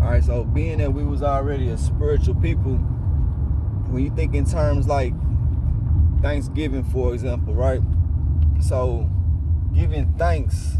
Alright, so being that we was already a spiritual people, when you think in terms like Thanksgiving, for example, right? So giving thanks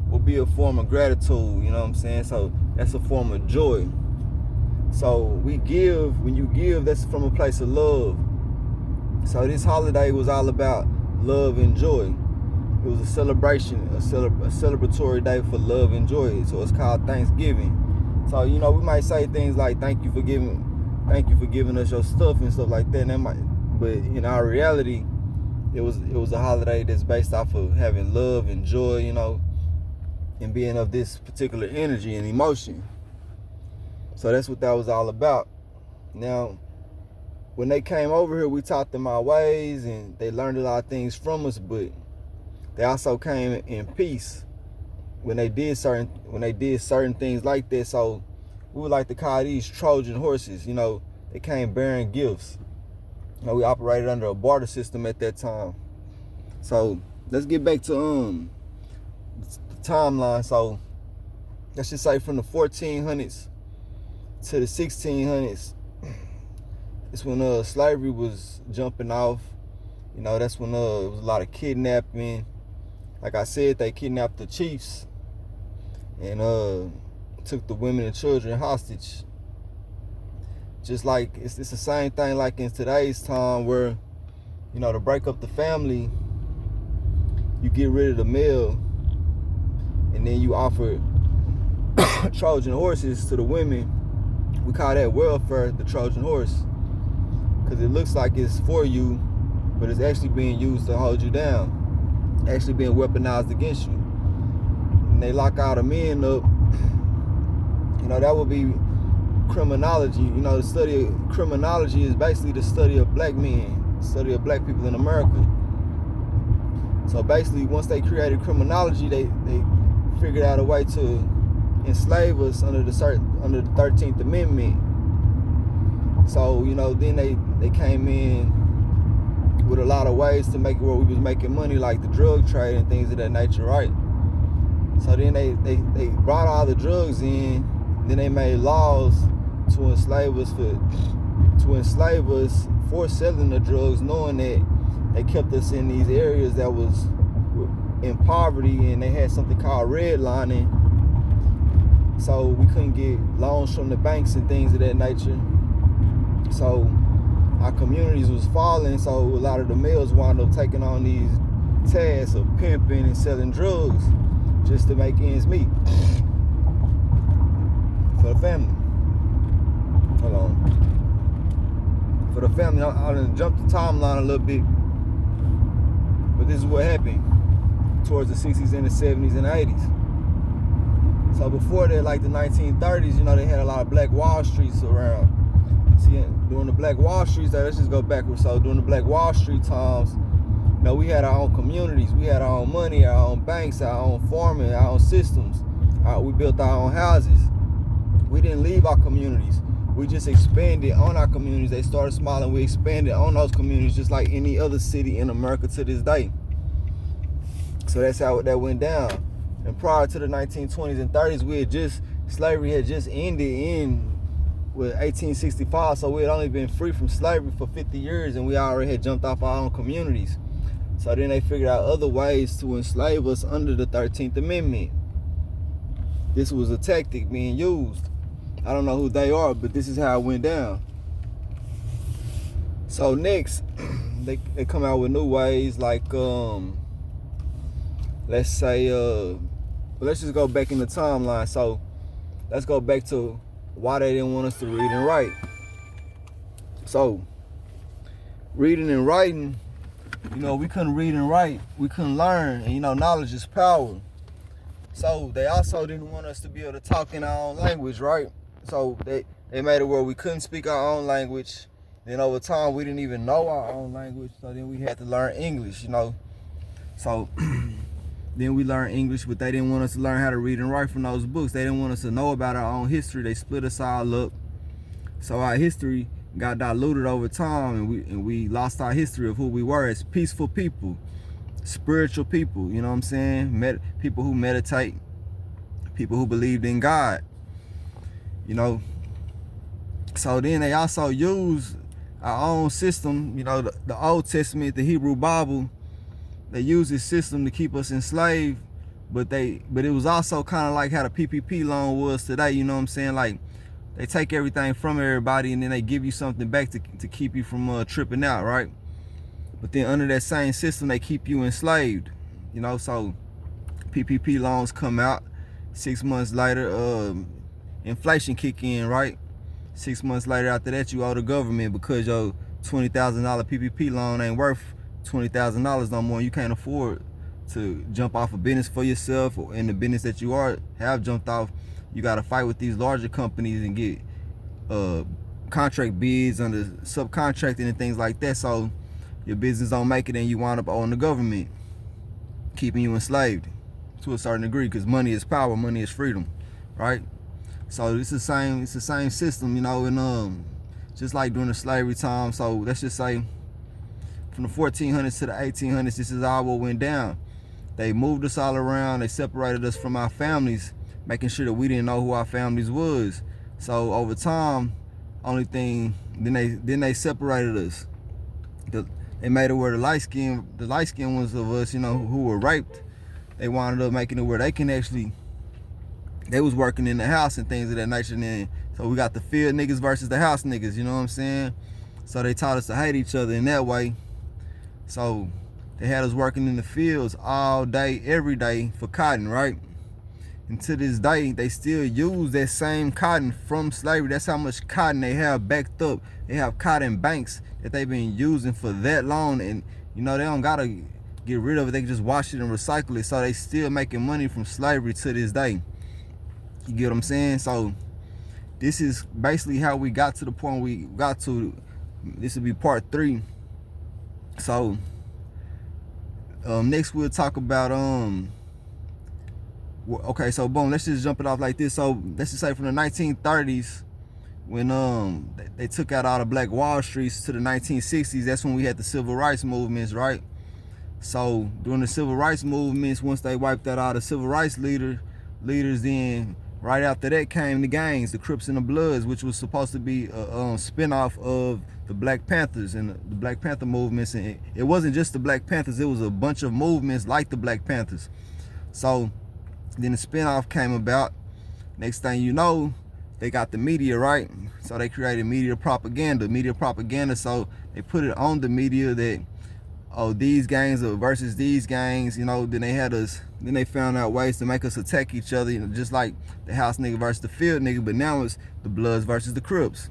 will be a form of gratitude, you know what I'm saying? So that's a form of joy. So we give, when you give, that's from a place of love. So this holiday was all about love and joy. It was a celebration, a celebratory day for love and joy. So it's called Thanksgiving. So, you know, we might say things like, thank you for giving us your stuff and stuff like that. And that might, but in our reality, it was a holiday that's based off of having love and joy, you know, and being of this particular energy and emotion. So that's what that was all about. Now, when they came over here, we taught them our ways and they learned a lot of things from us, but they also came in peace when they did certain things like that. So we would like to call these Trojan horses. You know, they came bearing gifts. You know, we operated under a barter system at that time. So let's get back to the timeline. So let's just say from the 1400s to the 1600s, it's when slavery was jumping off. You know, that's when it was a lot of kidnapping. Like I said, they kidnapped the chiefs and took the women and children hostage. Just like it's the same thing like in today's time, where, you know, to break up the family, you get rid of the male and then you offer Trojan horses to the women. We call that welfare, the Trojan horse, because it looks like it's for you, but it's actually being used to hold you down, actually being weaponized against you. And they lock all the men up. You know, that would be criminology. You know, the study of criminology is basically the study of black men, study of black people in America. So basically, once they created criminology, they figured out a way to enslave us under the 13th Amendment. So, you know, then they came in with a lot of ways to make it where we was making money, like the drug trade and things of that nature, right? So then they brought all the drugs in, then they made laws to enslave us for selling the drugs, knowing that they kept us in these areas that was in poverty, and they had something called redlining. So we couldn't get loans from the banks and things of that nature. So our communities was falling, so a lot of the males wound up taking on these tasks of pimping and selling drugs just to make ends meet for the family. Hold on. For the family, I'm gonna jump the timeline a little bit, but this is what happened towards the 60s and the 70s and the 80s. So before that, like the 1930s, you know, they had a lot of Black Wall Streets around. See, during the Black Wall Streets, let's just go backwards. So during the Black Wall Street times, you know, we had our own communities, we had our own money, our own banks, our own farming, our own systems. We built our own houses. We didn't leave our communities. We just expanded on our communities. They started smiling. We expanded on those communities just like any other city in America to this day. So that's how that went down. And prior to the 1920s and 30s, slavery had just ended in with 1865. So we had only been free from slavery for 50 years, and we already had jumped off our own communities. So then they figured out other ways to enslave us under the 13th Amendment. This was a tactic being used. I don't know who they are, but this is how it went down. So next, they come out with new ways, like let's say let's just go back in the timeline. So let's go back to why they didn't want us to read and write. So reading and writing, you know, we couldn't read and write, we couldn't learn, and you know, knowledge is power. So they also didn't want us to be able to talk in our own language, right? So they made it where we couldn't speak our own language. Then over time, we didn't even know our own language, so then we had to learn English, you know. So then we learned English, but they didn't want us to learn how to read and write from those books. They didn't want us to know about our own history. They split us all up. So our history got diluted over time, and we lost our history of who we were as peaceful people, spiritual people, you know what I'm saying? People who meditate, people who believed in God. you know. So then they also use our own system, you know, the Old Testament, the Hebrew Bible. They use this system to keep us enslaved, but it was also kind of like how the PPP loan was today, you know what I'm saying? Like, they take everything from everybody and then they give you something back to keep you from tripping out, right? But then under that same system, they keep you enslaved, you know. So PPP loans come out, 6 months later, inflation kick in, right? 6 months later after that, you owe the government because your $20,000 PPP loan ain't worth $20,000 no more. You can't afford to jump off a business for yourself, or in the business that you have jumped off. You got to fight with these larger companies and get contract bids under subcontracting and things like that. So your business don't make it and you wind up owing the government, keeping you enslaved to a certain degree, because money is power, money is freedom, right? So it's the same system, you know. And just like during the slavery time, so let's just say from the 1400s to the 1800s, this is all what went down. They moved us all around, they separated us from our families, making sure that we didn't know who our families was. So over time, then they separated us. They made it where the light skin ones of us, you know, who were raped, they wound up making it where they was working in the house and things of that nature. And then, so we got the field niggas versus the house niggas, you know what I'm saying? So they taught us to hate each other in that way. So they had us working in the fields all day, every day for cotton, right? And to this day, they still use that same cotton from slavery. That's how much cotton they have backed up. They have cotton banks that they've been using for that long. And, you know, they don't gotta get rid of it. They can just wash it and recycle it. So they still making money from slavery to this day. You get what I'm saying? So this is basically how we got to the point we got to. This will be part 3. So next we'll talk about okay, so boom, let's just jump it off like this. So let's just say from the 1930s, when they took out all the black Wall Streets, to the 1960s, that's when we had the civil rights movements, right? So during the civil rights movements, once they wiped out all the civil rights leaders, then right after that came the gangs, the Crips and the Bloods, which was supposed to be a spinoff of the Black Panthers and the Black Panther movements. And it wasn't just the Black Panthers, it was a bunch of movements like the Black Panthers. So then the spinoff came about. Next thing you know, they got the media, right? So they created media propaganda. So they put it on the media that, oh, these gangs are versus these gangs, you know. Then they found out ways to make us attack each other, you know, just like the house nigga versus the field nigga, but now it's the Bloods versus the Crips.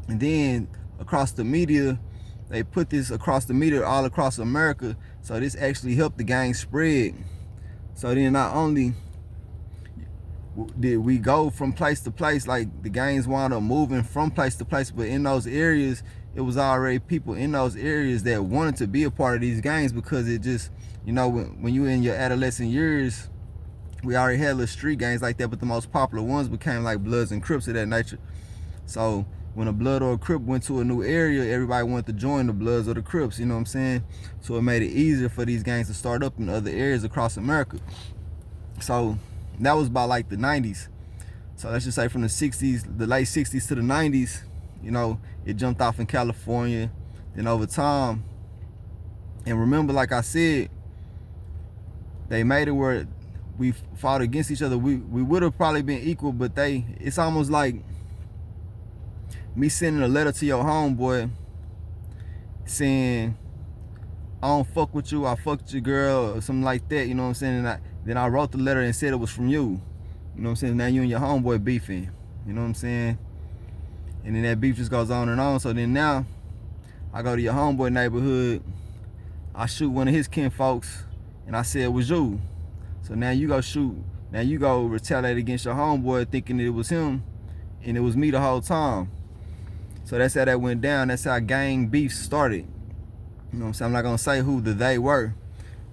And then across the media, they put this across the media all across America. So this actually helped the gang spread. So then not only did we go from place to place, like the gangs wound up moving from place to place, but in those areas, it was already people in those areas that wanted to be a part of these gangs, because it just, you know, when you in your adolescent years, we already had little street gangs like that, but the most popular ones became like Bloods and Crips of that nature. So when a Blood or a Crip went to a new area, everybody wanted to join the Bloods or the Crips, you know what I'm saying? So it made it easier for these gangs to start up in other areas across America. So that was by like the 90s. So let's just say from the 60s, the late 60s to the 90s, you know, it jumped off in California. Then over time, and remember, like I said, they made it where we fought against each other. We would have probably been equal, but it's almost like me sending a letter to your homeboy saying, I don't fuck with you, I fucked your girl, or something like that, you know what I'm saying? And then I wrote the letter and said it was from you. You know what I'm saying? Now you and your homeboy beefing, you know what I'm saying? And then that beef just goes on and on. So then now, I go to your homeboy neighborhood, I shoot one of his kinfolks, and I say it was you. So now you go retaliate against your homeboy thinking it was him, and it was me the whole time. So that's how that went down. That's how gang beef started. You know what I'm saying? I'm not gonna say who they were,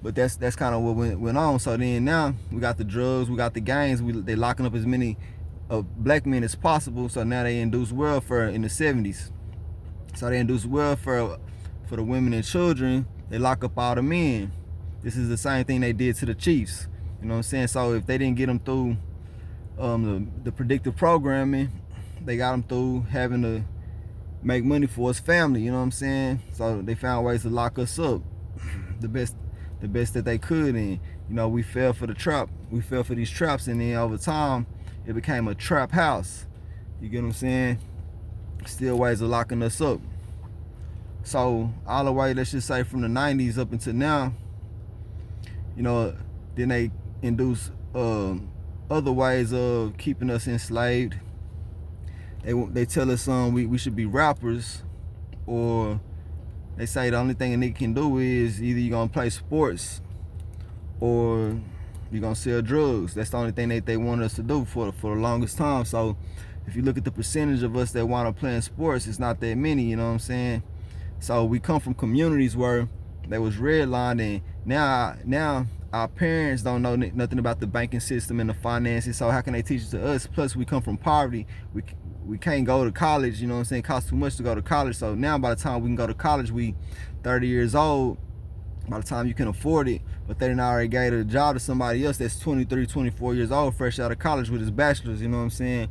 but that's kind of what went on. So then now we got the drugs, we got the gangs, they locking up as many black men as possible. So now they induce welfare in the 70s. So they induce welfare for the women and children. They lock up all the men. This is the same thing they did to the chiefs. You know what I'm saying? So if they didn't get them through the predictive programming they got them through having to make money for his family, you know what I'm saying? So they found ways to lock us up the best that they could. And you know, we fell for the trap. We fell for these traps, and then over time it became a trap house. You get what I'm saying? Still ways of locking us up. So all the way, let's just say from the 90s up until now, you know, then they induce other ways of keeping us enslaved. They tell us we should be rappers, or they say the only thing a nigga can do is either you're gonna play sports or you're gonna sell drugs. That's the only thing that they want us to do for the longest time. So if you look at the percentage of us that want to play in sports, it's not that many, you know what I'm saying? So we come from communities where they was redlined, and now our parents don't know nothing about the banking system and the finances. So how can they teach it to us? Plus we come from poverty. We can't go to college, you know what I'm saying? It costs too much to go to college. So now by the time we can go to college, we 30 years old. By the time you can afford it, but they done already gave a job to somebody else that's 23, 24 years old, fresh out of college with his bachelor's, you know what I'm saying?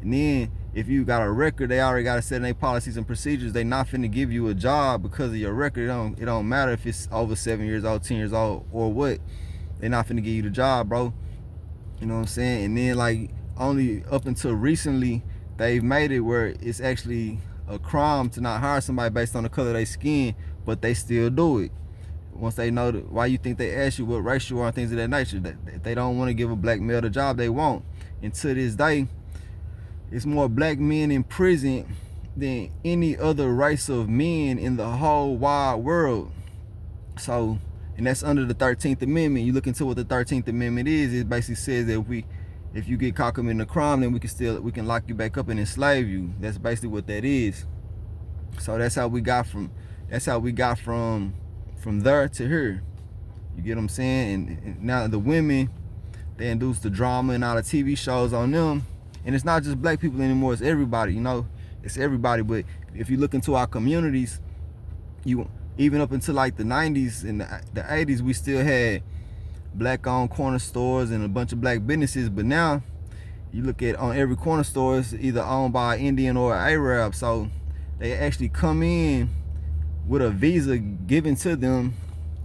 And then if you got a record, they already got to set in their policies and procedures. They not finna give you a job because of your record. It don't matter if it's over 7 years old, 10 years old, or what. They not finna give you the job, bro. You know what I'm saying? And then like only up until recently, they've made it where it's actually a crime to not hire somebody based on the color of their skin, but they still do it. Once they know why you think they ask you what race you are and things of that nature, that they don't want to give a black male the job they want. And to this day, it's more black men in prison than any other race of men in the whole wide world. So, and that's under the 13th Amendment. You look into what the 13th Amendment is, it basically says that if you get caught committing a crime, then we can lock you back up and enslave you. That's basically what that is. So that's how we got from there to here. You get what I'm saying? And now the women, they induce the drama and all the TV shows on them. And it's not just black people anymore, it's everybody, you know? It's everybody. But if you look into our communities, even up until like the 90s and the 80s, we still had black-owned corner stores and a bunch of black businesses. But now, you look at on every corner store, it's either owned by an Indian or an Arab. So they actually come in with a visa given to them,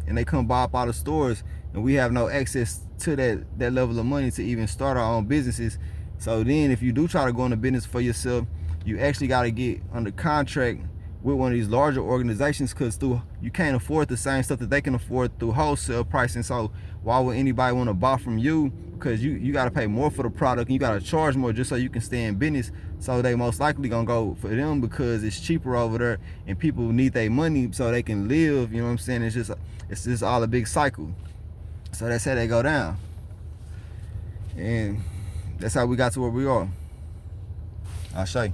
and they come buy up all the stores, and we have no access to that level of money to even start our own businesses. So then if you do try to go into business for yourself, you actually got to get under contract with one of these larger organizations, because you can't afford the same stuff that they can afford through wholesale pricing. So why would anybody want to buy from you? Because you got to pay more for the product, and you got to charge more just so you can stay in business. So they most likely gonna go for them because it's cheaper over there, and people need their money so they can live. You know what I'm saying? It's just all a big cycle. So that's how they go down, and that's how we got to where we are. I say.